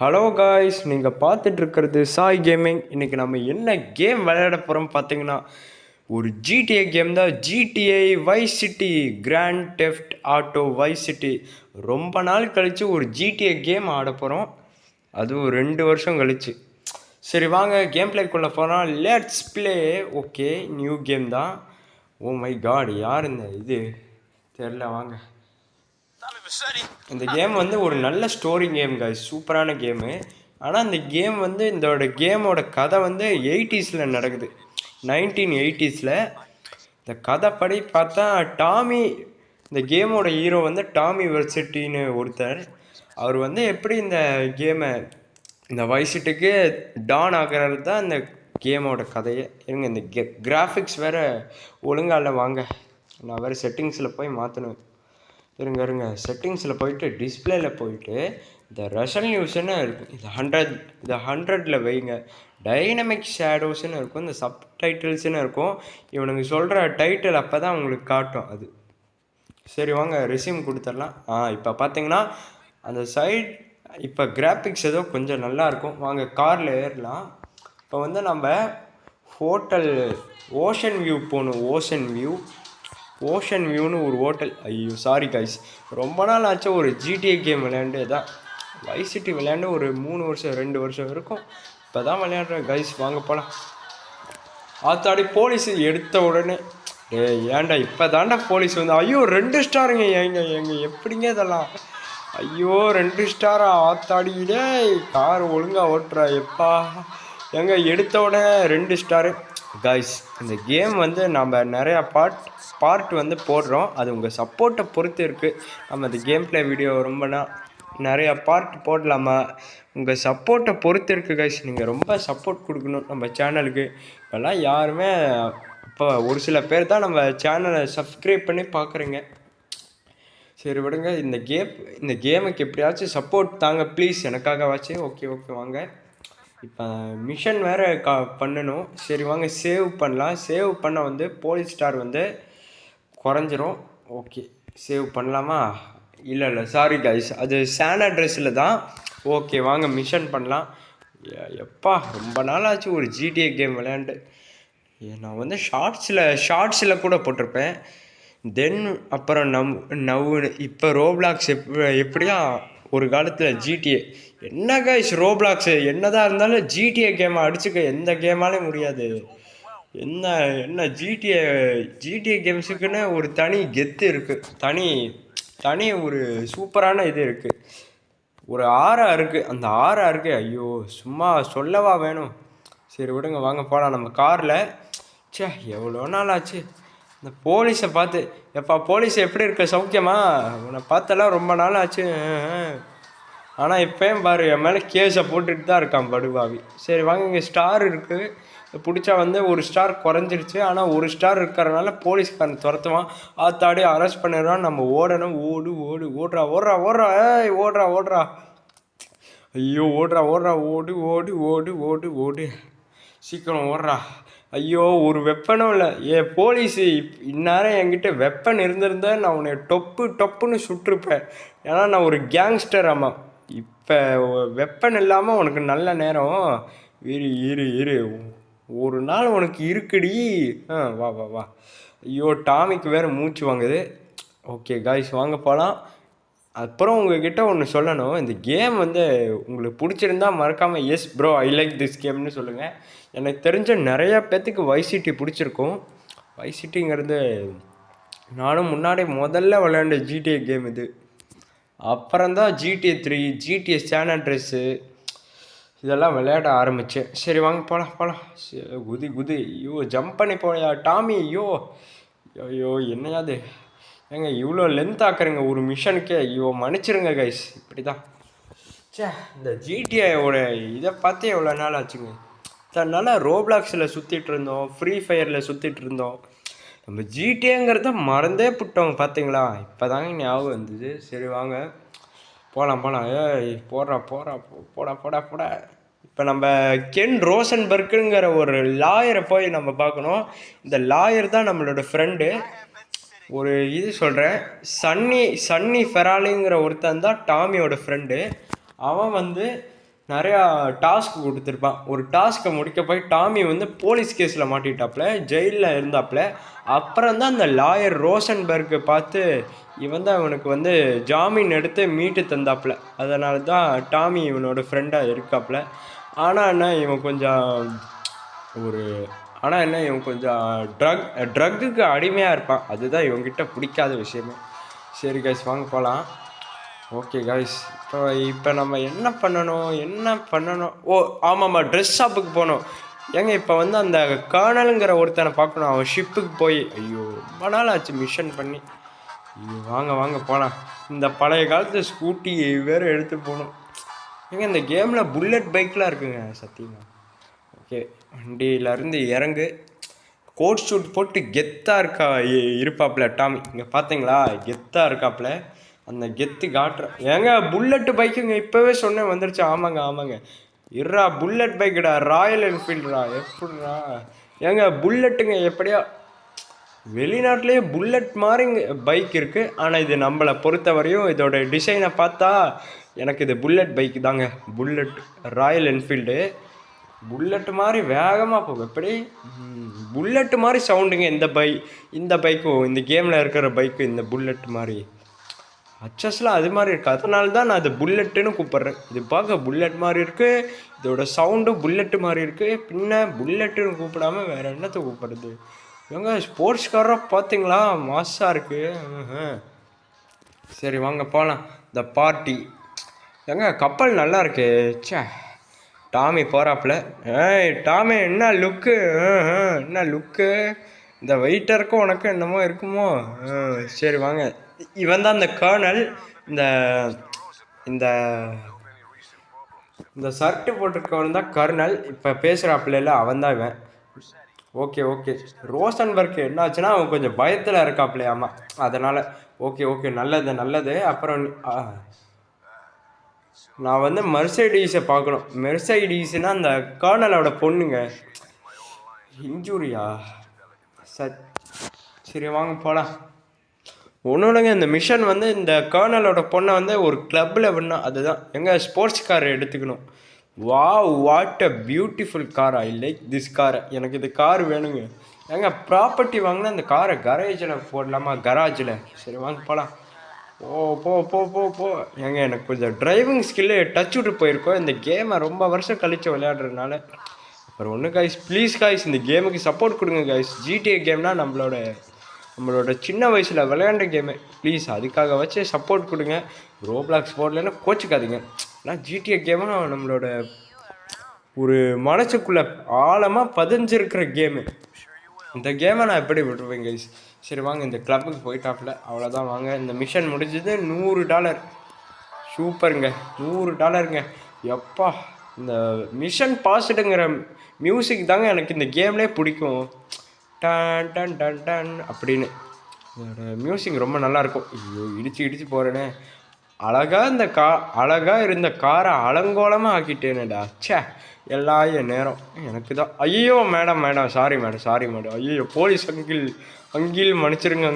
Hello guys, நீங்கள் பார்த்துட்டு இருக்கிறது சாய் கேமிங். இன்றைக்கி நம்ம என்ன கேம் விளையாட போகிறோம் பார்த்தீங்கன்னா, ஒரு ஜிடிஏ கேம் தான். GTA Vice City, Grand Theft Auto Vice City. ரொம்ப நாள் கழித்து ஒரு ஜிடிஏ கேம் ஆட போகிறோம், அதுவும் 2 வருஷம் கழிச்சு. சரி வாங்க கேம் பிளேக்குள்ளே போனால் let's play. Okay, new game தான். ஓ மை காட், யார் இந்த இது தெரில. வாங்க, இந்த கேம் வந்து ஒரு நல்ல ஸ்டோரி கேம் காய்ஸ், சூப்பரான கேமு. ஆனால் இந்த கேம் வந்து இதோட கேமோட கதை வந்து 80s நடக்குது, 1980s. இந்த கதைப்படி பார்த்தா டாமி, இந்த கேமோட ஹீரோ வந்து டாமி வெர்சிட்டின்னு ஒருத்தர். அவர் வந்து எப்படி இந்த கேமை, இந்த வைசிட்டிக்கு டான் ஆகிறது தான் இந்த கேமோட கதையே. இருங்க, இந்த கிராஃபிக்ஸ் வேறு ஒழுங்கா இல்லை. வாங்க, நான் வேறு செட்டிங்ஸில் போய் மாற்றணும். இருங்க, செட்டிங்ஸில் போயிட்டு டிஸ்பிளேல போயிட்டு இந்த ரெசல்யூஷன்னு இருக்கும், இது 100ல் வைங்க. டைனமிக் ஷேடோஸ்ன்னு இருக்கும், இந்த சப்டைட்டில்ஸ்ன்னு இருக்கும். இவனுங்க சொல்கிற டைட்டில் அப்போ தான் உங்களுக்கு காட்டும் அது. சரி வாங்க ரெஸ்யூம் கொடுத்துடலாம். இப்போ பார்த்தீங்கன்னா அந்த சைட், இப்போ கிராஃபிக்ஸ் ஏதோ கொஞ்சம் நல்லாயிருக்கும். வாங்க காரில் ஏறலாம். இப்போ வந்து நம்ம ஹோட்டல் ஓஷன் வியூ போகணும். ஓஷன் வியூன்னு ஒரு ஹோட்டல். ஐயோ சாரி காய்ஸ், ரொம்ப நாள் ஆச்சு ஒரு ஜிடிஏ கேம் விளையாண்டு. தான் வைஸ் சிட்டி விளையாண்டு ஒரு 3 வருஷம் 2 வருஷம் இருக்கும். இப்போ தான் விளையாடுறேன் காய்ஸ். வாங்க போகலாம். ஆத்தாடி, போலீஸ் எடுத்த உடனே ஏன்டா இப்போ தாண்டா போலீஸ் வந்து. ஐயோ 2 ஸ்டாருங்க. எங்க எப்படிங்க இதெல்லாம்? ஐயோ 2 ஸ்டாரா? ஆத்தாடிடே, கார் ஒழுங்காக ஓட்டுறா எப்பா. எங்க எடுத்த உடனே 2 ஸ்டாரு காய்ஸ். இந்த கேம் வந்து நம்ம நிறையா பார்ட் வந்து போடுறோம், அது உங்கள் சப்போர்ட்டை பொறுத்து இருக்குது. நம்ம இந்த கேம் பிளே வீடியோ ரொம்ப நிறையா பார்ட் போடலாமா, உங்கள் சப்போர்ட்டை பொறுத்து இருக்குது கைஸ். நீங்கள் ரொம்ப சப்போர்ட் கொடுக்கணும் நம்ம சேனலுக்கு. இப்போல்லாம் யாருமே, இப்போ ஒரு சில பேர் தான் நம்ம சேனலை சப்ஸ்கிரைப் பண்ணி பார்க்குறீங்க. சரி விடுங்க, இந்த கேமுக்கு எப்படியாச்சும் சப்போர்ட் தாங்க ப்ளீஸ், எனக்காக வாச்சு. ஓகே வாங்க. இப்போ மிஷன் வேறு பண்ணணும். சரி வாங்க சேவ் பண்ணலாம். சேவ் பண்ண வந்து போலீஸ் ஸ்டார் வந்து குறைஞ்சிரும். ஓகே, சேவ் பண்ணலாமா? இல்லை சாரி கைஸ், அது சான் அட்ரஸில் தான். ஓகே வாங்க மிஷன் பண்ணலாம். எப்பா ரொம்ப நாள் ஆச்சு ஒரு ஜிடிஏ கேம் விளையாண்டு. நான் வந்து ஷார்ட்ஸில் கூட போட்டிருப்பேன். தென் அப்புறம் இப்போ ரோப்ளாக்ஸ் எப்படியா ஒரு காலத்தில் ஜிடிஏ. என்ன கைஸ் ரோப்ளாக்ஸு என்னதான் இருந்தாலும் ஜிடிஏ கேமை அடிச்சுக்க எந்த கேமாலே முடியாது. என்ன ஜிடிஏ கேம்ஸுக்குன்னு ஒரு தனி கெத்து இருக்குது, தனி ஒரு சூப்பரான இது இருக்குது. ஒரு ஆரா இருக்குது, அந்த ஆரா இருக்குது. ஐயோ சும்மா சொல்லவா வேணும். சரி விடுங்க, வாங்க போகலாம் நம்ம காரில். எவ்வளோ நாள் ஆச்சு இந்த போலீஸை பார்த்து. எப்பா போலீஸ் எப்படி இருக்க, சௌக்கியமா? உன்னை பார்த்தெல்லாம் ரொம்ப நாள் ஆச்சு. ஆனால் இப்போயும் பாரு, என் மேலே கேஸை போட்டுட்டு தான் இருக்கான் படுபாவி. சரி வாங்க, இங்கே ஸ்டார் இருக்குது, பிடிச்சா வந்து 1 ஸ்டார் குறைஞ்சிருச்சு. ஆனால் 1 ஸ்டார் இருக்கிறனால போலீஸ்காரன் துரத்துவான், ஆத்தாடி அரெஸ்ட் பண்ணிடுவான். நம்ம ஓடணும். ஓடுறா ஏய் ஓடுறா. ஐயோ ஓடுறா ஓடு சீக்கிரம் ஓடுறா. ஐயோ ஒரு வெப்பனும் இல்லை. போலீஸு இந்நேரம் என்கிட்ட வெப்பன் இருந்திருந்தா நான் உன்னை டொப்புன்னு சுட்டிருப்பேன். ஏன்னா நான் ஒரு கேங்ஸ்டர். ஆமாம், இப்போ வெப்பன் இல்லாமல் உனக்கு நல்ல நேரம். இரு ஒரு நாள் உனக்கு இருக்குடி. வா. ஐயோ டாமிக்கு வேறு மூச்சு வாங்குது. ஓகே காய்ஸ், வாங்க போகலாம். அப்புறம் உங்ககிட்ட ஒன்று சொல்லணும். இந்த கேம் வந்து உங்களுக்கு பிடிச்சிருந்தா மறக்காமல் yes bro I like this கேம்னு சொல்லுங்கள். எனக்கு தெரிஞ்ச நிறையா பேர்த்துக்கு வைஸ் சிட்டி பிடிச்சிருக்கும். வைஸ் சிட்டிங்கிறது நானும் முன்னாடி முதல்ல விளையாண்ட ஜிடிஏ கேம் இது. அப்புறம்தான் ஜிடிஏ 3, ஜிடிஏ சான் அண்ட்ரெஸ்ஸு இதெல்லாம் விளையாட ஆரம்பித்தேன். சரி வாங்க போகலாம். குதி. ஐயோ ஜம்ப் பண்ணி போயா டாமி. ஐயோ என்னையாது ஏங்க இவ்வளோ லென்த் ஆக்குறீங்க ஒரு மிஷனுக்கே. ஐயோ மன்னிச்சிருங்க கைஸ், இப்படி தான். இந்த ஜிடிஏவோட இதை பார்த்தே எவ்வளோ நாள் ஆச்சுங்க. அதனால ரோப்ளாக்ஸில் சுற்றிட்டு இருந்தோம், ஃப்ரீ ஃபயரில் சுற்றிட்டு இருந்தோம். நம்ம ஜிடிஏங்கிறத மறந்தே விட்டோம் பார்த்தீங்களா. இப்போ தாங்க ஞாபகம் வந்தது. சரி வாங்க போகலாம். ஏய் போடா. இப்போ நம்ம கென் ரோசன்பர்க்குங்கிற ஒரு லாயரை போய் நம்ம பார்க்கணும். இந்த லாயர் தான் நம்மளோட ஃப்ரெண்டு. ஒரு இது சொல்கிறேன், சன்னி ஃபெராலிங்கிற ஒருத்தன் தான் டாமியோட ஃப்ரெண்டு. அவன் வந்து நிறையா டாஸ்க் கொடுத்துருப்பான். ஒரு டாஸ்க்கை முடிக்க போய் டாமி வந்து போலீஸ் கேஸில் மாட்டிட்டாப்புல, ஜெயிலில் இருந்தாப்புல. அப்புறம் தான் அந்த லாயர் ரோசன்பர்க்கு பார்த்து இவன் தான் அவனுக்கு வந்து ஜாமீன் எடுத்து மீட்டு தந்தாப்புல. அதனால தான் டாமி இவனோட ஃப்ரெண்டாக இருக்காப்புல. ஆனால் என்ன இவன் கொஞ்சம் ஒரு இவன் கொஞ்சம் ட்ரக்குக்கு அடிமையாக இருப்பான். அதுதான் இவங்கிட்ட பிடிக்காத விஷயமே. சரி கைஸ், வாங்க போகலாம். ஓகே கைஸ், இப்போ நம்ம என்ன பண்ணணும்? ஓ ஆமாம்மா, ட்ரெஸ் ஷாப்புக்கு போகணும். ஏங்க இப்போ வந்து அந்த கர்னலுங்கிற ஒருத்தனை பார்க்கணும். அவன் ஷிப்புக்கு போய் ஐயோ ரொம்ப நாள் ஆச்சு மிஷன் பண்ணி. ஐயோ வாங்க போகலாம். இந்த பழைய காலத்து ஸ்கூட்டி வேறு எடுத்து போகணும். ஏங்க இந்த கேமில் புல்லட் பைக்கெலாம் இருக்குங்க சத்தியமாக. ஓகே, வண்டியிலேருந்து இறங்கு. கோட் ஷூட் போட்டு கெத்தாக இருப்பாப்புல டாமி. இங்கே பார்த்தீங்களா, கெத்தாக இருக்காப்புல. அந்த கெத்து காட்டுற ஏங்க புல்லட்டு பைக்குங்க, இப்போவே சொன்னேன் வந்துருச்சு. ஆமாங்க இருறா, புல்லட் பைக்குடா, ராயல் என்ஃபீல்டுடா. எப்படிடா ஏங்க புல்லட்டுங்க, எப்படியா வெளிநாட்டிலேயே புல்லட் மாதிரி பைக் இருக்குது. ஆனால் இது நம்மளை பொறுத்தவரையும் இதோட டிசைனை பார்த்தா எனக்கு இது புல்லட் பைக்கு தாங்க. புல்லட் ராயல் என்ஃபீல்டு புல்லட்டு மாதிரி வேகமாக போகும். எப்படி புல்லட்டு மாதிரி சவுண்டுங்க இந்த பைக்கும், இந்த கேமில் இருக்கிற பைக்கு இந்த புல்லட் மாதிரி அச்சஸ்லாம் அது மாதிரி இருக்குது. அதனால தான் நான் அது புல்லட்டுன்னு கூப்பிட்றேன். இது பார்க்க புல்லட் மாதிரி இருக்குது, இதோட சவுண்டும் புல்லட்டு மாதிரி இருக்குது. பின்ன புல்லட்டுன்னு கூப்பிடாம வேறு என்னத்தை கூப்பிட்றது? இவங்க ஸ்போர்ட்ஸ் காராக பார்த்தீங்களா, மாஸாக இருக்குது. சரி வாங்க போகலாம். இந்த பார்ட்டி ஏங்க கப்பல் நல்லா இருக்கு. சே, டாமி போகிறாப்புல. டாமி என்ன லுக்கு, இந்த வெயிட்டருக்கும் உனக்கும் என்னமோ இருக்குமோ. சரி வாங்க. இவன் தான் இந்த கர்னல். இந்த இந்த இந்த ஷர்ட்டு போட்டிருக்கவன் தான் கர்னல். இப்போ பேசுகிறாப்புல அவன் தான் இவன். ஓகே ரோசன்பர்க்கு என்னாச்சுன்னா அவன் கொஞ்சம் பயத்தில் இருக்காப்புல. ஆமாம், அதனால் ஓகே நல்லது. அப்புறம் நான் வந்து மெர்சைடீஸை பார்க்கணும். மெர்சைடீஸ்னா அந்த கர்னலோட பொண்ணுங்க. இன்ஜூரியா? சரி வாங்க போகலாம். ஒன்றுங்க, இந்த மிஷன் வந்து இந்த கர்னலோட பொண்ணை வந்து ஒரு கிளப்பில் விடணும். அதுதான் எங்கள் ஸ்போர்ட்ஸ் காரை எடுத்துக்கணும். What a beautiful car. I like this காரை. எனக்கு இது கார் வேணுங்க. எங்கள் ப்ராப்பர்ட்டி வாங்கினா இந்த காரை கரேஜில் போடலாமா? கராஜில். சரி வாங்க போகலாம். போ ஏங்க எனக்கு கொஞ்சம் டிரைவிங் ஸ்கில்லு டச் விட்டு போயிருக்கோம். இந்த கேமை ரொம்ப வருஷம் கழித்து விளையாடுறதுனால. அப்புறம் ஒன்று காய்ஸ், ப்ளீஸ் காய்ஸ், இந்த கேமுக்கு சப்போர்ட் கொடுங்க காய்ஸ். ஜிடிஏ கேம்னா நம்மளோட சின்ன வயசில் விளையாண்ட கேமு. ப்ளீஸ் அதுக்காக வச்சு சப்போர்ட் கொடுங்க. ரோப்ளாக்ஸ் போடலன்னா கோச்சிக்காதீங்க. ஆனால் ஜிடிஏ கேம்னா நம்மளோட ஒரு மனசுக்குள்ளே ஆழமாக பதிஞ்சிருக்கிற கேமு. இந்த கேமை நான் எப்படி விட்டுருவேன் கைஸ். சரி வாங்க, இந்த கிளப்புக்கு போயிட்டாப்புல. அவ்வளோதான் வாங்க. இந்த மிஷன் முடிஞ்சது. $100. சூப்பருங்க, $100. எப்பா, இந்த மிஷன் பாஸ்டுங்கிற மியூசிக் தாங்க எனக்கு இந்த கேம்லேயே பிடிக்கும். டன் டன் டன் டன் அப்படின்னு இதோட மியூசிக் ரொம்ப நல்லாயிருக்கும். ஐயோ இடிச்சு போகிறேனே. அழகாக இருந்த காரை அலங்கோலமாக ஆக்கிட்டேனேடா. சே, எல்லா நேரம் எனக்கு தான். ஐயோ மேடம் சாரி மேடம். ஐயோ போலீஸ் அங்கில் மன்னிச்சிருங்க.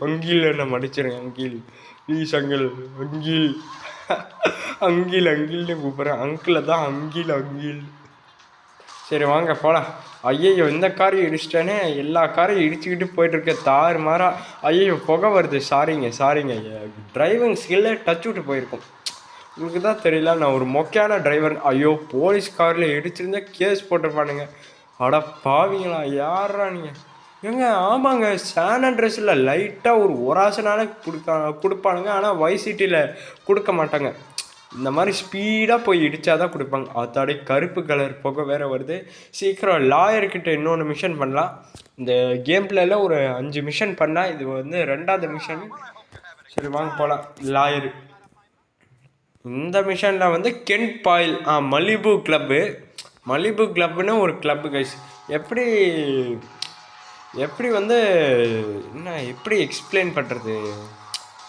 அங்கில் என்ன மன்னிச்சிருங்க அங்கில், ப்ளீஸ் அங்கில்னு கூப்பிட்றேன். அங்கிளை தான் அங்கில். சரி வாங்க போகலாம். ஐயோ இந்த காரையும் இடிச்சிட்டேனே. எல்லா காரையும் இடிச்சுக்கிட்டு போயிட்டுருக்க தாறு மாறா. ஐயோ புகை வருது. சாரிங்க. டிரைவிங் ஸ்கில்லே டச் விட்டு போயிருக்கும். உங்களுக்கு தான் தெரியல, நான் ஒரு மொக்கையான டிரைவர். ஐயோ போலீஸ் காரில் இடிச்சிருந்தா கேஸ் போட்டிருப்பானுங்க. அட பாவீங்களா, யாரா நீங்கள்? ஏங்க ஆமாங்க, சான் அண்ட்ரஸில் லைட்டாக ஒரு ஆசனால கொடுப்பானுங்க. ஆனால் வைசிட்டியில் கொடுக்க மாட்டாங்க. இந்த மாதிரி ஸ்பீடாக போய் இடித்தாதான் கொடுப்பாங்க. அதோட கருப்பு கலர் புகை வேறு வருது. சீக்கிரம் லாயர்கிட்ட இன்னொன்று மிஷன் பண்ணலாம். இந்த கேம் பிளேயில் ஒரு 5 மிஷன் பண்ணால் இது வந்து 2வது மிஷன். சரி வாங்க போகலாம். லாயரு இந்த மிஷனில் வந்து கென்ட் பாயில் மலிபு கிளப்புன்னு ஒரு கிளப்பு கைஸ். எப்படி வந்து எப்படி எக்ஸ்பிளைன் பண்ணுறது?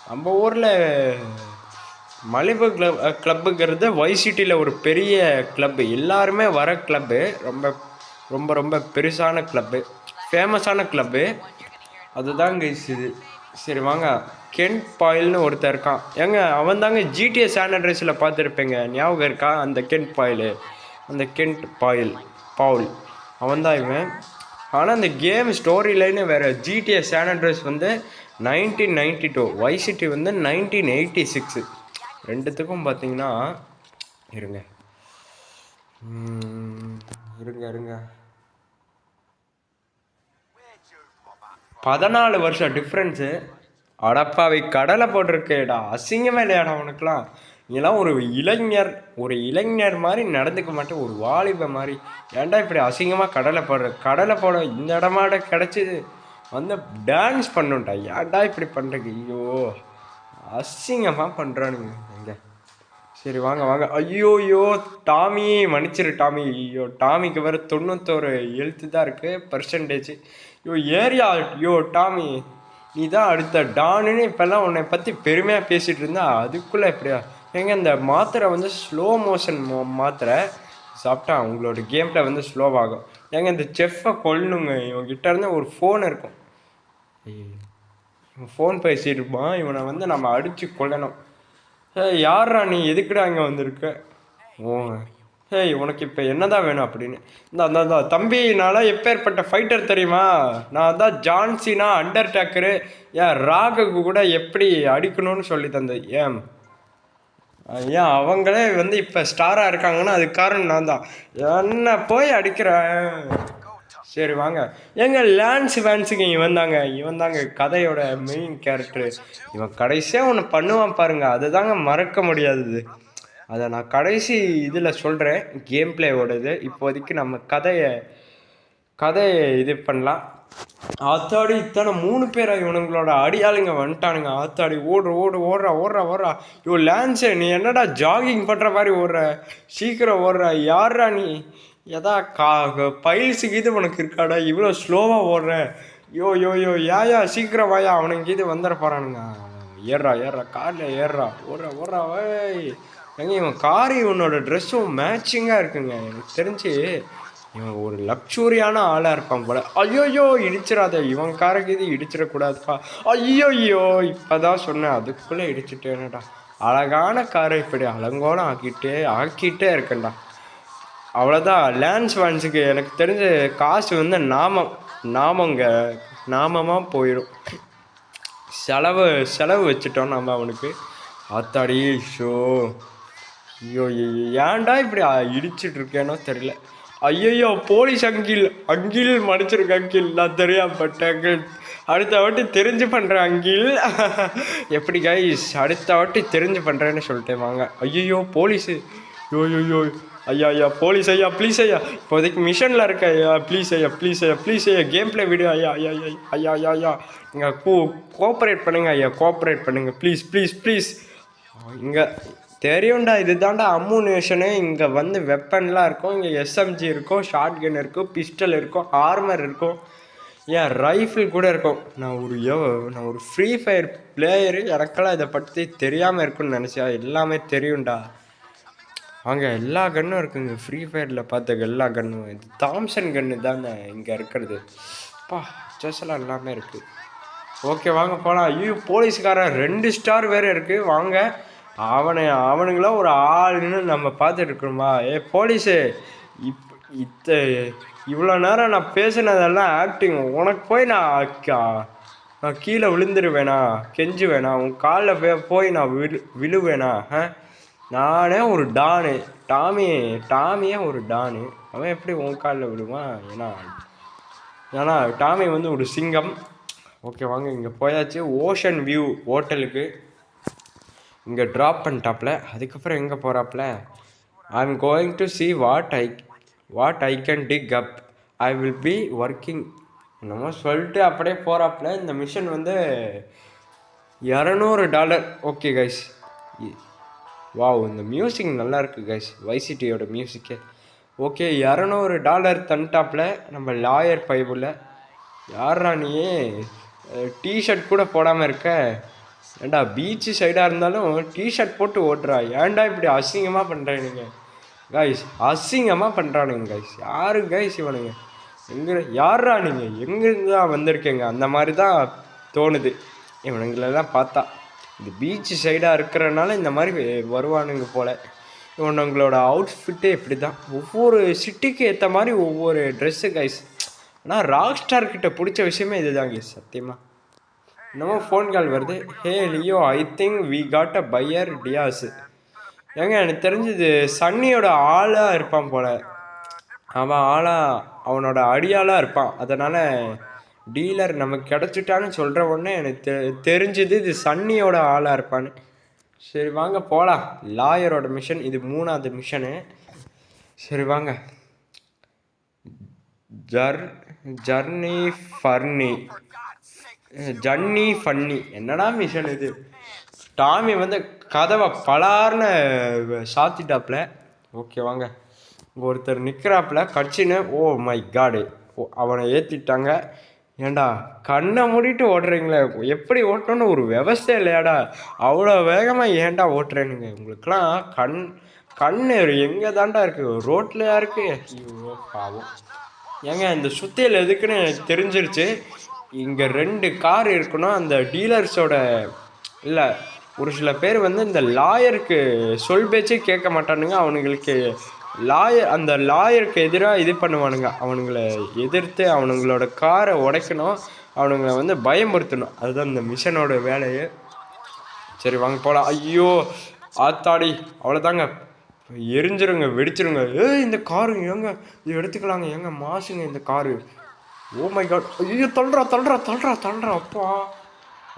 நம்ம ஊரில் மலிபு கிளப்புங்கிறது வைசிட்டியில் ஒரு பெரிய கிளப்பு, எல்லாருமே வர கிளப்பு. ரொம்ப பெருசான கிளப்பு, ஃபேமஸான கிளப்பு. அதுதான் கைஸ் இது. சரி வாங்க. கென்ட் பாயில்னு ஒருத்தர் இருக்கான். ஏங்க அவன் தாங்க ஜிடிஏ சான் அண்ட்ரீஸில் பார்த்துருப்பேங்க, ஞாபகம் இருக்கா? அந்த கென்ட் பாயிலு, அந்த கென்ட் பாயில் பவுல் அவன் தான் இவன். ஆனால் அந்த கேம் ஸ்டோரி லைனு வேறு. ஜிடிஏ சான் அண்ட்ரீஸ் வந்து 1992, வைசிட்டி வந்து 1986. ரெண்டுத்துக்கும் பார்த்தீங்கன்னா இருங்க இருங்க இருங்க 14 வருஷம் டிஃப்ரென்ஸு. அடப்பாவை கடலை போட்டிருக்கேடா, அசிங்கமே இல்லையாடா உனக்குலாம்? நீலாம் ஒரு இளைஞர் மாதிரி நடந்துக்க மாட்டேன், ஒரு வாலிப மாதிரி. ஏன்டா இப்படி அசிங்கமாக கடலை போடுற? கடலை போட இந்த இடமாட கிடச்சிது வந்து டான்ஸ் பண்ணுண்டா, ஏன்டா இப்படி பண்ணுறீங்க? ஐயோ அசிங்கமாக பண்ணுறானுங்க எங்க. சரி வாங்க வாங்க. ஐயோ டாமி மன்னிச்சிரு டாமி. ஐயோ டாமிக்கு வேறு 91 எழுத்து தான் இருக்குது பர்சன்டேஜ். ஏரியா. டாமி நீ தான் அடுத்த டானுன்னு இப்போல்லாம் உன்னை பற்றி பெருமையாக பேசிகிட்டு இருந்தா அதுக்குள்ளே எப்படியா? ஏங்க இந்த மாத்திரை வந்து ஸ்லோ மோஷன் மாத்திரை சாப்பிட்டா உங்களோட கேமில் வந்து ஸ்லோவாகும். ஏங்க இந்த செஃப்பை கொல்லணுங்க. இவன்கிட்ட இருந்து ஒரு ஃபோன் இருக்கும், இவன் ஃபோன் பேசிட்டு இருப்பான், இவனை வந்து நம்ம அடித்து கொல்லணும். யாரா நீ, எதுக்குடா இங்கே வந்திருக்க? ஓ ஹேய் உனக்கு இப்போ என்னதான் வேணும் அப்படின்னு. இந்த தம்பி, நான்லாம் எப்பேற்பட்ட ஃபைட்டர் தெரியுமா? நான் தான் ஜான்சினா, அண்டர் டேக்கரு, ஏன் ராகுக்கு கூட எப்படி அடிக்கணும்னு சொல்லி தந்தது. ஏன் அவங்களே வந்து இப்போ ஸ்டாராக இருக்காங்கன்னா அதுக்கு காரணம் நான் தான். என்ன போய் அடிக்கிறேன். சரி வாங்க. ஏங்க லான்ஸ் வேன்ஸுங்க இவன் தாங்க கதையோட மெயின் கேரக்டரு. இவன் கடைசியாக ஒன்று பண்ணுவான் பாருங்க, அதுதாங்க மறக்க முடியாதது. அதை நான் கடைசி இதில் சொல்கிறேன், கேம் பிளேவோடது. இப்போதைக்கு நம்ம கதையை இது பண்ணலாம். ஆத்தாடி இத்தனை 3 பேரா இவனுங்களோட அடியாளுங்க வந்துட்டானுங்க. ஆத்தாடி ஓடுறா. லான்ஸு நீ என்னடா ஜாகிங் பண்ணுற மாதிரி ஓடுற? சீக்கிரம் ஓடுற. யாரா நீ? எதா பைல்ஸுக்கு இது உனக்கு இருக்காடா? இவ்வளோ ஸ்லோவாக ஓடுற? ஏயா சீக்கிரம் வாயா, அவனுக்கு இது வந்துட போகிறானுங்க. ஏறா காரில் ஏறுறா. ஓடுறா வை. ஏங்க இவன் காரு இவனோட ட்ரெஸ்ஸும் மேட்சிங்காக இருக்குங்க. எனக்கு தெரிஞ்சு இவன் ஒரு லக்ஸூரியான ஆளாக இருப்பான் போல. ஐயோ இடிச்சிடாத, இவன் காருக்கு இது இடிச்சிடக்கூடாதுப்பா. ஐயோ இப்போ தான் சொன்னேன், அதுக்குள்ளே இடிச்சிட்டேனடா. அழகான காரை இப்படி அலங்கோலம் ஆக்கிட்டே இருக்கேன்டா. அவ்வளோதான். லான்ஸ் வேன்ஸுக்கு எனக்கு தெரிஞ்ச காசு வந்து நாமமாக போயிடும். செலவு வச்சுட்டோம் நம்ம அவனுக்கு. ஆத்தாடி ஷோ. ஏன்டா இப்படி இடிச்சிட்டு இருக்கேனோ தெரியல. ஐயோ போலீஸ் அங்கில் மன்னிச்சிருக்க அங்கில், நான் தெரியாமப்பட்டேன் அங்கில். அடுத்த வாட்டி தெரிஞ்சு பண்ணுறேன் அங்கில். எப்படி கைஸ், அடுத்த வாட்டி தெரிஞ்சு பண்ணுறேன்னு சொல்லிட்டேன் வாங்க. ஐயோ போலீஸு. ஐயா போலீஸ் ஐயா ப்ளீஸ் ஐயா, இப்போதைக்கு மிஷனில் இருக்க ஐயா, ப்ளீஸ் ஐயா கேம் பிளே வீடியோ ஐயா நீங்கள் கோஆப்ரேட் பண்ணுங்க ஐயா, கோஆப்ரேட் பண்ணுங்க ப்ளீஸ். இங்கே தெரியும்டா, இது தாண்டா அம்முனேஷனு. இங்கே வந்து வெப்பன்லாம் இருக்கும், இங்கே எஸ்எம்ஜி இருக்கும், ஷார்ட் கன் இருக்கும், பிஸ்டல் இருக்கும், ஆர்மர் இருக்கும், ஏன் ரைஃபிள் கூட இருக்கும். நான் ஒரு ஃப்ரீ ஃபயர் பிளேயரு, எனக்கெல்லாம் இதை பற்றி தெரியாமல் இருக்குன்னு நினச்சா எல்லாமே தெரியும்டா. அங்கே எல்லா கன்னும் இருக்குங்க, ஃப்ரீ ஃபயரில் பார்த்த எல்லா கன்னும். இது தாம்சன் கன்னு தானே இங்கே இருக்கிறது. செஸ்லாம் எல்லாமே இருக்குது. ஓகே வாங்க போகலாம். ஐயோ போலீஸ்காரன் 2 ஸ்டார் வேறு இருக்குது. வாங்க அவனுங்களாம் ஒரு ஆளுன்னு நம்ம பார்த்துட்டு இருக்கணுமா? போலீஸு இவ்வளோ நேரம் நான் பேசுனதெல்லாம் ஆக்டிங். உனக்கு போய் நான் கீழே விழுந்துருவேனா, கெஞ்சுவேனா, உன் காலில் போய் நான் விழுவேனா? நானே ஒரு டானு, டாமியே ஒரு டானு. அவன் எப்படி உன் காலில் விடுவான்? ஏன்னா டாமி வந்து ஒரு சிங்கம். ஓகே வாங்க, இங்கே போயாச்சு. ஓஷன் வியூ ஹோட்டலுக்கு இங்கே ட்ராப் பண்ணிட்டாப்புல. அதுக்கப்புறம் எங்கே போகிறாப்புல? I am going to see what I can dig up, I will be working என்னமோ சொல்லிட்டு அப்படியே போகிறாப்புல. இந்த மிஷன் வந்து $200. ஓகே கைஸ், வாவ் இந்த மியூசிக் நல்லா இருக்குது கைஸ், வைசிட்டியோட மியூசிக்கு. ஓகே $200 தந்துட்டாப்புல நம்ம லாயர் பைபிள். யாரா நீ டிஷர்ட் கூட போடாமல் இருக்க? ஏண்டா பீச்சு சைடாக இருந்தாலும் டிஷர்ட் போட்டு ஓட்டுறா, ஏன்டா இப்படி அசிங்கமாக பண்ணுறானுங்க கைஸ், அசிங்கமாக பண்ணுறானுங்க கைஸ். யாரு கைஸ் இவனுங்க? யாரா நீங்கள் எங்கேருந்து தான் வந்திருக்கீங்க? அந்த மாதிரி தான் தோணுது. இவனுங்களெல்லாம் பார்த்தா இந்த பீச் சைடாக இருக்கிறனால இந்த மாதிரி வருவானுங்க போல். இவனுங்களோட அவுட்ஃபிட்டே இப்படி தான், ஒவ்வொரு சிட்டிக்கு ஏற்ற மாதிரி ஒவ்வொரு ட்ரெஸ்ஸு கைஸ். ஆனால் ராக் ஸ்டார் கிட்ட பிடிச்ச விஷயமே இதுதான் கைஸ் சத்தியமாக. இன்னமும் ஃபோன் கால் வருது. Hey Leo, I think we got a buyer Diaz. ஏங்க எனக்கு தெரிஞ்சது சன்னியோட ஆளாக இருப்பான் போல். அவன் அவனோட அடியாளாக இருப்பான். அதனால் டீலர் நமக்கு கிடச்சிட்டான்னு சொல்கிற உடனே எனக்கு தெரிஞ்சது இது சன்னியோட ஆளாக இருப்பான்னு. சரி வாங்க போகலாம். லாயரோட மிஷன் இது 3வது மிஷனு. சரி வாங்க. ஜன்னி ஃபன்னி என்னடா மிஷன் இது? டாமி வந்து கதவை பலார்னு சாத்திட்டாப்புல. ஓகே வாங்க. இங்கே ஒருத்தர் நிற்கிறாப்புல கட்சின்னு. ஓ மை காடு, அவனை ஏற்றிட்டாங்க. ஏண்டா கண்ணை மூடிட்டு ஓட்டுறீங்களே, எப்படி ஓட்டணும்னு ஒரு விவசாய இல்லையாடா? அவ்வளோ வேகமாக ஏன்டா ஓட்டுறேனுங்க? உங்களுக்குலாம் கண்ணு எங்கே தாண்டா இருக்குது? ரோட்லையா இருக்குது? ஐயோ பாவம். ஏங்க இந்த சுத்தியல் எதுக்குன்னு எனக்கு தெரிஞ்சிருச்சு. இங்கே 2 கார் இருக்கணும். அந்த டீலர்ஸோட இல்லை, ஒரு சில பேர் வந்து இந்த லாயருக்கு சொல் பேச்சே கேட்க மாட்டானுங்க. அவனுங்களுக்கு அந்த லாயருக்கு எதிராக இது பண்ணுவானுங்க. அவனுங்களை எதிர்த்து அவனுங்களோட காரை உடைக்கணும், அவனுங்களை வந்து பயமுறுத்தணும். அதுதான் இந்த மிஷனோட வேலையே. சரி வாங்க போகலாம். ஐயோ ஆத்தாடி, அவ்வளோதாங்க, எரிஞ்சிருங்க, வெடிச்சிருங்க. இந்த காரு ஏங்க இது எடுத்துக்கலாங்க, ஏங்க மாசுங்க இந்த காரு. ஓ மை காட், ஐயோ தள்ளுறா.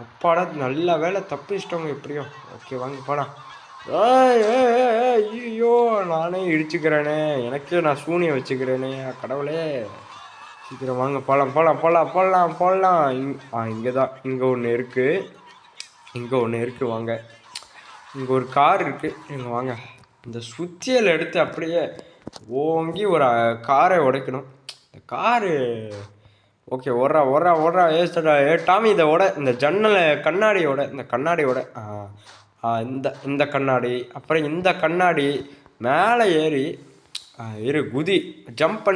அப்பாடா நல்ல வேலை தப்பிச்சிட்டோங்க எப்படியோ. ஓகே வாங்க போகலாம். ஐயோ நானே இடிச்சுக்கிறேனே, எனக்கு நான் சூனியம் வச்சுக்கிறேனே கடவுளே. சீக்கிரம் வாங்க போகலாம். இங்கே தான், இங்கே ஒன்று இருக்குது. வாங்க, இங்கே ஒரு கார் இருக்குது. இங்கே வாங்க. இந்த சுத்தியல் எடுத்து அப்படியே ஓங்கி ஒரு காரை உடைக்கணும். இந்த காரு ஓகே ஓடுறா. டாமி இதை இந்த ஜன்னலை கண்ணாடியோட இந்த கண்ணாடி, அப்புறம் இந்த கண்ணாடி மேலே ஏறி குதி, ஜம்ப்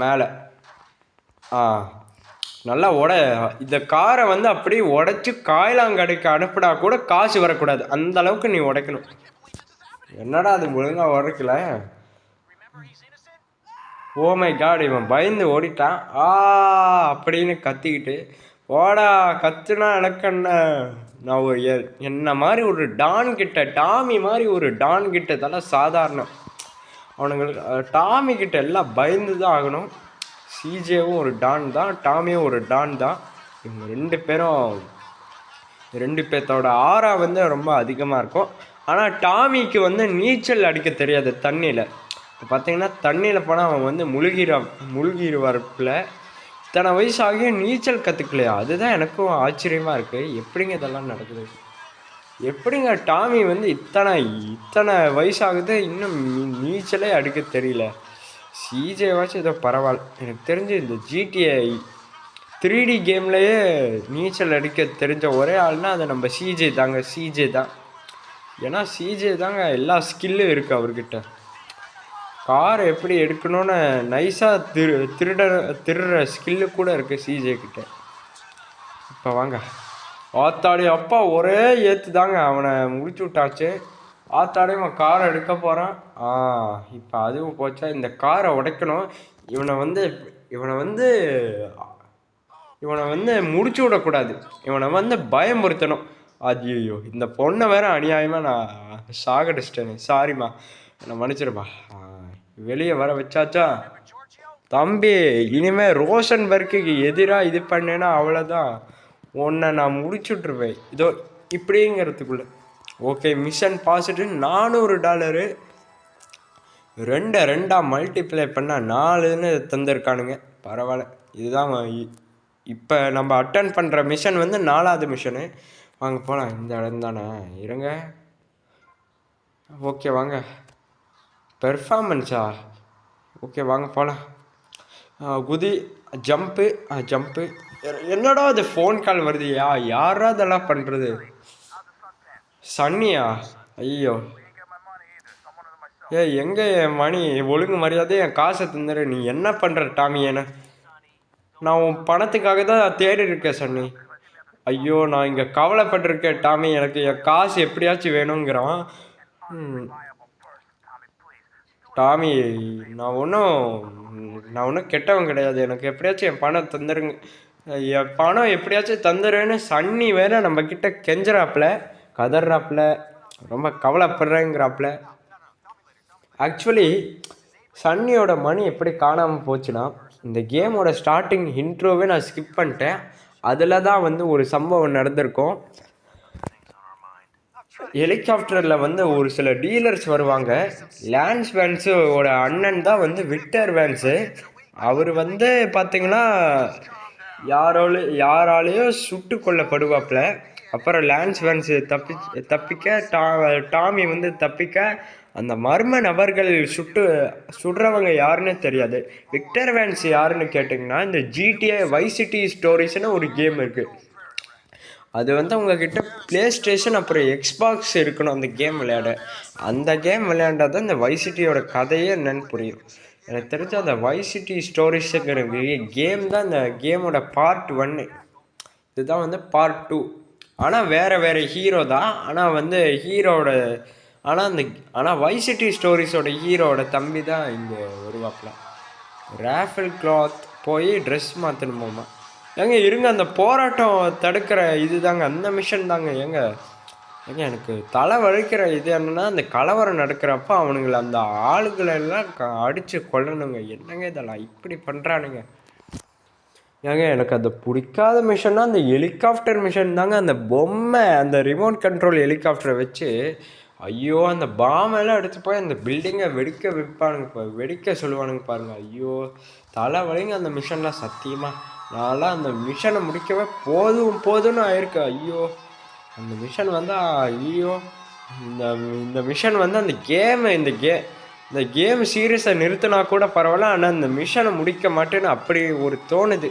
மேலே நல்லா இந்த காரை வந்து அப்படியே உடைச்சி காயலாங்கடைக்கு அனுப்பினா கூட காசு வரக்கூடாது, அந்த அளவுக்கு நீ உடைக்கணும். என்னடா அது ஒழுங்காக உடைக்கல? ஓ மை காட், இவன் பயந்து ஓடிட்டான். அப்படின்னு கத்திக்கிட்டு ஓடா. கத்துனா எனக்கு என்ன? நான் ஒரு என்ன மாதிரி ஒரு டான் கிட்ட, டாமி மாதிரி ஒரு டான் கிட்ட இதெல்லாம் சாதாரணம். அவனுங்களுக்கு டாமி கிட்ட எல்லாம் பயந்து தான் ஆகணும். சிஜேவும் ஒரு டான் தான், டாமியும் ஒரு டான் தான். இவங்க 2 பேர்த்தோட ஆரா வந்து ரொம்ப அதிகமாக இருக்கும். ஆனால் டாமிக்கு வந்து நீச்சல் அடிக்க தெரியாது தண்ணியில். இப்போ பார்த்தீங்கன்னா தண்ணியில் போனால் அவன் வந்து முழுகிடுவார்ப்பில். இத்தனை வயசாகியும் நீச்சல் கற்றுக்கலையா? அதுதான் எனக்கும் ஆச்சரியமாக இருக்குது. எப்படிங்க இதெல்லாம் நடக்குது? எப்படிங்க டாமி வந்து இத்தனை வயசாகுது இன்னும் நீச்சலே அடிக்க தெரியல? சிஜேவாச்சும் ஏதோ பரவாயில்ல. எனக்கு தெரிஞ்சு இந்த GTA 3D கேம்லேயே நீச்சல் அடிக்க தெரிஞ்ச ஒரே ஆள்னா அது நம்ம சிஜே தான். ஏன்னா சிஜே தாங்க எல்லா ஸ்கில்லும் இருக்குது அவர்கிட்ட. கார் எப்படி எடுக்கணும்னு நைஸாக திருடுற ஸ்கில்லு கூட இருக்குது சிஜே கிட்ட. இப்போ வாங்க. ஆத்தாடி அப்பா ஒரே ஏற்று தாங்க அவனை முடிச்சு விட்டாச்சு. ஆத்தாடி அவன் காரை எடுக்க போகிறான். இப்போ அதுவும் போச்சா? இந்த காரை உடைக்கணும். இவனை வந்து முடிச்சு விடக்கூடாது, இவனை வந்து பயமுறுத்தணும். ஐயோ இந்த பொண்ணை வேற அநியாயமாக நான் சாகடிச்சிட்டேனே. சாரிம்மா, என்னை மன்னிச்சிருப்பா. வெளியே வர வச்சாச்சா? தம்பி, இனிமேல் ரோஷன்பர்க்கு எதிராக இது பண்ணேன்னா அவ்வளோதான், உன்னை நான் முடிச்சுட்ருவேன். இதோ இப்படிங்கிறதுக்குள்ளே. ஓகே, மிஷன் பாசிட்டு $400 ரெண்டாக மல்டிப்ளை பண்ணால் 4ன்னு தந்திருக்கானுங்க. பரவாயில்ல. இதுதான் இப்போ நம்ம அட்டன் பண்ணுற மிஷன் வந்து 4வது மிஷனு. வாங்க போகலாம். இந்த இடம் தானே, இருங்க. ஓகே வாங்க. பெர்ஃபார்மன்ஸா? ஓகே வாங்க போகலாம். குதி, ஜம்ப்பு. என்னடா அது ஃபோன் கால் வருது? யாரா அதெல்லாம் பண்ணுறது? சன்னியா? ஐயோ எங்கே என் மணி? ஒழுங்கு மரியாதை என் காசை தந்துடு. நீ என்ன பண்ணுற டாமி? என்ன நான் உன் பணத்துக்காக தான் தேடி இருக்கேன் சன்னி. ஐயோ நான் இங்கே கவலைப்பட்டிருக்கேன் டாமி, எனக்கு என் காசு எப்படியாச்சும் வேணுங்கிறான். டாமி நான் ஒன்றும் கெட்டவன் கிடையாது, எனக்கு எப்படியாச்சும் என் பணம் தந்துருங்க, என் பணம் எப்படியாச்சும் தந்துருன்னு சன்னி வேற நம்ம கிட்ட கெஞ்சுறாப்புல, கதறாப்புல, ரொம்ப கவலைப்படுறேங்கிறாப்புல. ஆக்சுவலி சன்னியோட மணி எப்படி காணாமல் போச்சுன்னா, இந்த கேமோட ஸ்டார்டிங் இன்ட்ரோவே நான் ஸ்கிப் பண்ணிட்டேன். அதில் தான் வந்து ஒரு சம்பவம் நடந்திருக்கும். ஹெலிகாப்டரில் வந்து ஒரு சில டீலர்ஸ் வருவாங்க. லான்ஸ் வேன்ஸோட அண்ணன் தான் வந்து விக்டர் வேன்ஸு. அவர் வந்து பார்த்திங்கன்னா யாராலேயோ சுட்டு கொல்லப்படுவாப்புல. அப்புறம் லான்ஸ் வேன்ஸு தப்பிக்க டாமி வந்து தப்பிக்க அந்த மர்ம நபர்கள் சுடுறவங்க யாருன்னு தெரியாது. விக்டர் வேன்ஸ் யாருன்னு கேட்டிங்கன்னா, இந்த ஜிடிஏ வைஸ் சிட்டி ஸ்டோரிஸ்னு ஒரு கேம் இருக்குது. அது வந்து உங்ககிட்ட ப்ளே ஸ்டேஷன் அப்புறம் எக்ஸ்பாக்ஸ் இருக்கணும் அந்த கேம் விளையாட. அந்த கேம் விளையாண்டால் தான் இந்த வைஸ் சிட்டியோட கதையே என்னன்னு புரியும். எனக்கு தெரிஞ்ச அந்த வைஸ் சிட்டி ஸ்டோரிஸுங்கிற கேம் தான் இந்த கேமோட பார்ட் 1. இதுதான் வந்து பார்ட் 2. ஆனால் வேறு ஹீரோ தான். ஆனால் வந்து ஆனால் வைஸ் சிட்டி ஸ்டோரிஸோட ஹீரோட தம்பி தான் இங்கே வருவாப்பில். ராஃபல் கிளாத் போய் ட்ரெஸ் மாற்றணுமாம்மா. இருங்க, அந்த போராட்டம் தடுக்கிற இது தாங்க, அந்த மிஷன் தாங்க. எனக்கு தலை வலிக்கிற இது என்னன்னா, அந்த கலவரம் நடக்கிறப்ப அவனுங்களை அந்த ஆளுகளெல்லாம் அடித்து கொல்லணுங்க. என்னங்க இதெல்லாம் இப்படி பண்ணுறானுங்க. எனக்கு அது பிடிக்காத மிஷன்னா அந்த ஹெலிகாப்டர் மிஷன் தாங்க. அந்த பொம்மை, அந்த ரிமோட் கண்ட்ரோல் ஹெலிகாப்டரை வச்சு ஐயோ அந்த பாமெல்லாம் எடுத்து போய் அந்த பில்டிங்கை வெடிக்க சொல்லுவானுங்க பாருங்க. ஐயோ தலை வலிங்க அந்த மிஷன்லாம். சத்தியமாக நான்லாம் அந்த மிஷனை முடிக்கவே போதும்னு ஆயிருக்கு. ஐயோ அந்த மிஷன் வந்து ஐயோ இந்த மிஷன் வந்து அந்த இந்த கேம் சீரியஸை நிறுத்தினா கூட பரவாயில்ல, ஆனால் இந்த மிஷனை முடிக்க மாட்டேன்னு அப்படி ஒரு தோணுது.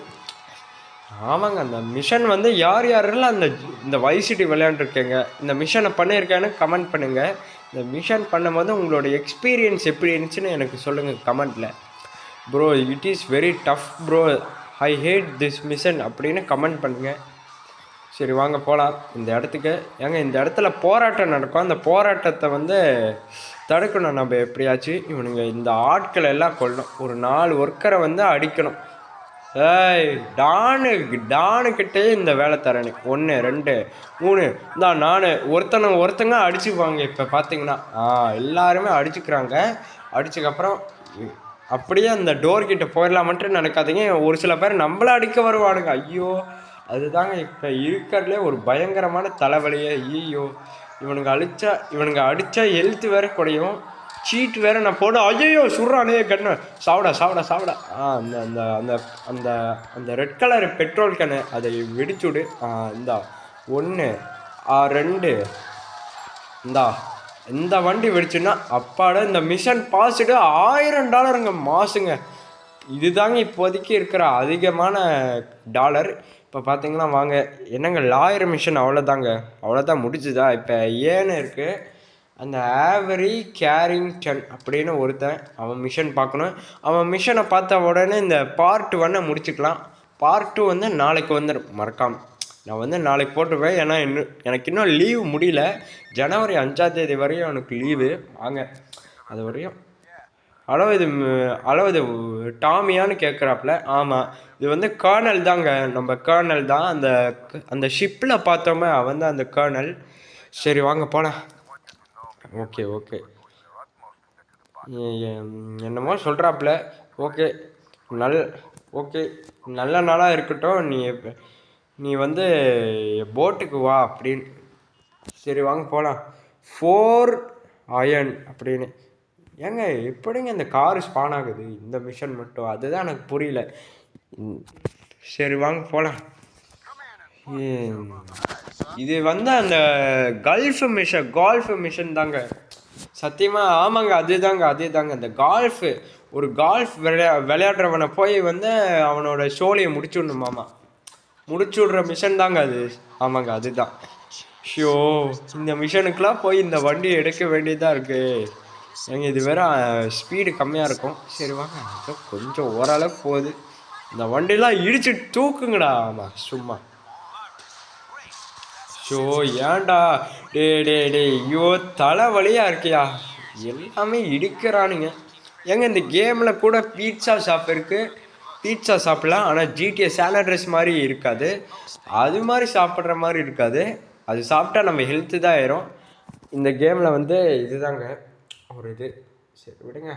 ஆமாங்க, அந்த மிஷன் வந்து யாரெல்லாம் இந்த வைஸ் சிட்டி விளையாண்டுருக்கேங்க, இந்த மிஷனை பண்ணியிருக்கேன்னு கமெண்ட் பண்ணுங்கள். இந்த மிஷன் பண்ணும்போது உங்களோட எக்ஸ்பீரியன்ஸ் எப்படி இருந்துச்சுன்னு எனக்கு சொல்லுங்கள் கமெண்ட்டில். Bro it is very tough bro, I hate this mission அப்படின்னு கமெண்ட் பண்ணுங்கள். சரி வாங்க போகலாம் இந்த இடத்துக்கு. இந்த இடத்துல போராட்டம் நடக்கும். அந்த போராட்டத்தை வந்து தடுக்கணும் நம்ம எப்படியாச்சும். இவனுங்க இந்த ஆட்களை எல்லாம் கொள்ளணும். ஒரு 4 ஒர்க்கரை வந்து அடிக்கணும். டானுக்கிட்டே இந்த வேலை தரேன். 1 2 3 தான் நான் ஒருத்தங்க அடிச்சுக்குவாங்க. இப்போ பார்த்தீங்கன்னா எல்லாருமே அடிச்சுக்கிறாங்க. அடிச்சதுக்கப்புறம் அப்படியே அந்த டோர்கிட்ட போயிடலாமன்ட்டு நடக்காதீங்க. ஒரு சில பேர் நம்மள அடிக்க வருவானுங்க. ஐயோ அதுதாங்க இப்போ இருக்கிறதுலே ஒரு பயங்கரமான தலைவலியே. ஐயோ இவனுங்க அடித்தா ஹெல்த் வேற குறையும், சீட் வேற நான் போட. ஐயோ சுடுறானே கண்ணு, சாப்பிடா அந்த அந்த அந்த அந்த அந்த ரெட் கலர் பெட்ரோல் கண்ணு அதை வெடிச்சுடு. இந்தா 1 2 இந்தா இந்த வண்டி வெடிச்சுன்னா அப்பாட இந்த மிஷன் பாஸ்டு $1000 மாசுங்க. இதுதாங்க இப்போதைக்கு இருக்கிற அதிகமான டாலர். இப்போ பார்த்தீங்கன்னா வாங்க என்னங்க லாயர் மிஷன் அவ்வளோதான் முடிஞ்சுதா. இப்போ ஏன்னு இருக்குது, அந்த ஆவரி கேரிங்டன் அப்படின்னு ஒருத்தன், அவன் மிஷன் பார்க்கணும். அவன் மிஷனை பார்த்த உடனே இந்த பார்ட் 1 முடிச்சுக்கலாம். பார்ட் 2 வந்து நாளைக்கு வந்துடும். மறக்காமல் நான் வந்து நாளைக்கு போட்டுருவேன். ஏன்னா எனக்கு இன்னும் லீவு முடியல. ஜனவரி 5ஆம் தேதி வரையும் எனக்கு லீவு. வாங்க அது வரையும். இது டாமியான்னு கேட்குறாப்புல. ஆமாம் இது வந்து கர்னல் தாங்க, நம்ம கர்னல் தான். அந்த ஷிப்பில் பார்த்தோமே அவன் தான் அந்த கர்னல். சரி வாங்க போகலாம். ஓகே என்னமோ சொல்கிறாப்புல. ஓகே நல்ல நாளாக இருக்கட்டும், நீ வந்து போட்டுக்கு வா அப்படின்னு. சரி வாங்க போகலாம். 4 அயன் அப்படின்னு. எப்படிங்க இந்த காரு ஸ்பான் ஆகுது இந்த மிஷன் மட்டும், அதுதான் எனக்கு புரியல. சரி வாங்க போகலாம். இது வந்து அந்த கால்ஃப் மிஷன் தாங்க. சத்தியமாக ஆமாங்க, அதேதாங்க அந்த ஒரு கால்ஃப் விளையாடுறவனை போய் வந்து அவனோட ஷோலையை முடிச்சு விட்ற மிஷன் தாங்க அது. ஆமாங்க அதுதான். ஷோ இந்த மிஷனுக்கெலாம் போய் இந்த வண்டி எடுக்க வேண்டியதாக இருக்குது. இது வேற ஸ்பீடு கம்மியாக இருக்கும். சரி வாங்க, கொஞ்சம் ஓரளவுக்கு போகுது. இந்த வண்டிலாம் இடிச்சு தூக்குங்கடா. ஆமாம் சும்மா. ஷோ ஏன்டா டே டே டே ஐயோ தலைவலியாக இருக்கியா. எல்லாமே இடிக்கிறானுங்க. ஏங்க இந்த கேமில் கூட பீட்சா ஷாப் இருக்குது. பீட்சா சாப்பிட்லாம். ஆனால் ஜிடிஏ சாலட்ரஸ் மாதிரி இருக்காது. அது மாதிரி சாப்பிட்ற மாதிரி இருக்காது. அது சாப்பிட்டா நம்ம ஹெல்த்து தான் ஆயிரும். இந்த கேமில் வந்து இதுதாங்க ஒரு இது. சரி விடுங்க.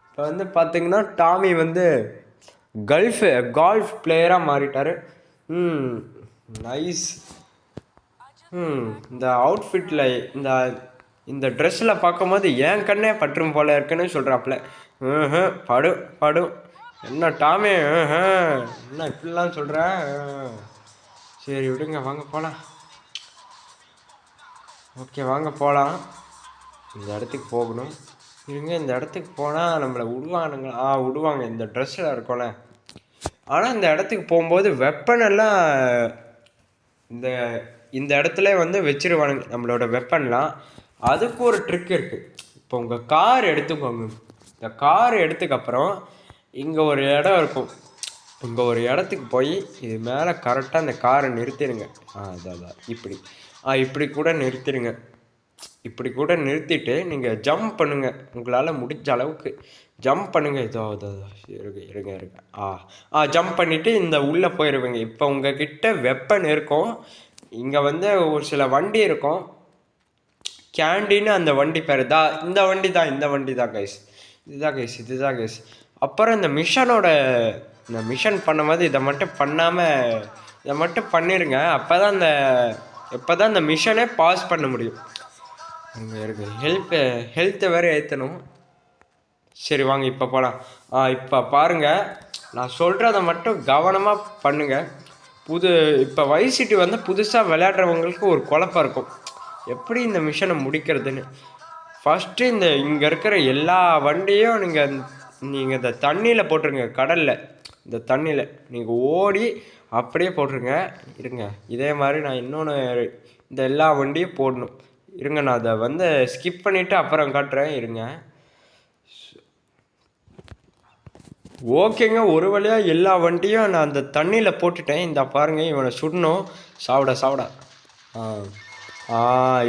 இப்போ வந்து பார்த்தீங்கன்னா டாமி வந்து கால்ஃப் பிளேயராக மாறிட்டார். நைஸ். இந்த அவுட்ஃபிட்டில் இந்த இந்த ட்ரெஸ்ஸில் பார்க்கும்போது என் கண்ணே பற்றும் போல இருக்குன்னு சொல்கிறாப்புல. படும் படும். என்ன டாமே என்ன இப்படிலாம் சொல்கிற. சரி விடுங்க வாங்க போகலாம். ஓகே வாங்க போகலாம். இந்த இடத்துக்கு போகணும். இருங்க இந்த இடத்துக்கு போனால் நம்மளை விடுவானுங்களா? விடுவாங்க இந்த ட்ரெஸ்ஸில் இருக்கோம்ல. ஆனால் இந்த இடத்துக்கு போகும்போது வெப்பனெல்லாம் இந்த இந்த இடத்துல வந்து வச்சிருவானுங்க நம்மளோட வெப்பன்லாம். அதுக்கு ஒரு ட்ரிக் இருக்குது. இப்போ உங்கள் கார் எடுத்துக்கோங்க. இந்த கார் எடுத்துக்கப்புறம் இங்கே ஒரு இடம் இருக்கும். இங்கே ஒரு இடத்துக்கு போய் இது மேலே கரெக்டாக அந்த காரை நிறுத்திடுங்க. அதான் இப்படி இப்படி கூட நிறுத்திடுங்க. இப்படி கூட நிறுத்திட்டு நீங்கள் ஜம்ப் பண்ணுங்கள். உங்களால் முடிஞ்ச அளவுக்கு ஜம்ப் பண்ணுங்கள். இருங்க ஜம்ப் பண்ணிவிட்டு இந்த உள்ளே போயிடுவீங்க. இப்போ உங்ககிட்ட வெப்பன் இருக்கும். இங்கே வந்து ஒரு சில வண்டி இருக்கும். கேண்டீன்னு அந்த வண்டி பேர் தான். இந்த வண்டி தான் கைஸ். இதுதான் கைஸ். அப்புறம் இந்த மிஷன் பண்ணும்போது இதை மட்டும் பண்ணாமல் இதை மட்டும் பண்ணிடுங்க. அப்போ தான் இந்த மிஷனே பாஸ் பண்ண முடியும். ஹெல்த்தை வேறு ஏற்றணும். சரி வாங்க இப்போ போகலாம். இப்போ பாருங்கள், நான் சொல்கிறத மட்டும் கவனமாக பண்ணுங்கள். இப்போ வைஸ் சிட்டி வந்து புதுசாக விளையாடுறவங்களுக்கு ஒரு குழப்பம் இருக்கும், எப்படி இந்த மிஷனை முடிக்கிறதுன்னு. ஃபஸ்ட்டு இங்கே இருக்கிற எல்லா வண்டியும் நீங்கள் இந்த தண்ணியில் போட்டுருங்க. கடலில் இந்த தண்ணியில் நீங்கள் ஓடி அப்படியே போட்டுருங்க. இருங்க இதே மாதிரி நான் இன்னொன்று இந்த எல்லா வண்டியும் போடணும். இருங்க நான் அதை வந்து ஸ்கிப் பண்ணிவிட்டு அப்புறம் காட்டுறேன். இருங்க. ஓகேங்க, ஒரு வழியாக எல்லா வண்டியும் நான் அந்த தண்ணியில் போட்டுட்டேன். இந்த பாருங்கள், இவனை சுடணும். சாப்பிட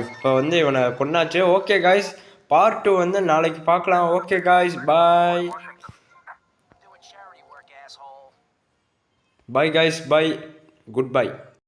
இப்போ வந்து இவனை கொண்டாச்சு. ஓகே காய்ஸ், பார்ட் 2 வந்து நாளைக்கு பார்க்கலாம். ஓகே காய்ஸ், பாய் பாய் காய்ஸ், பாய், குட் பை.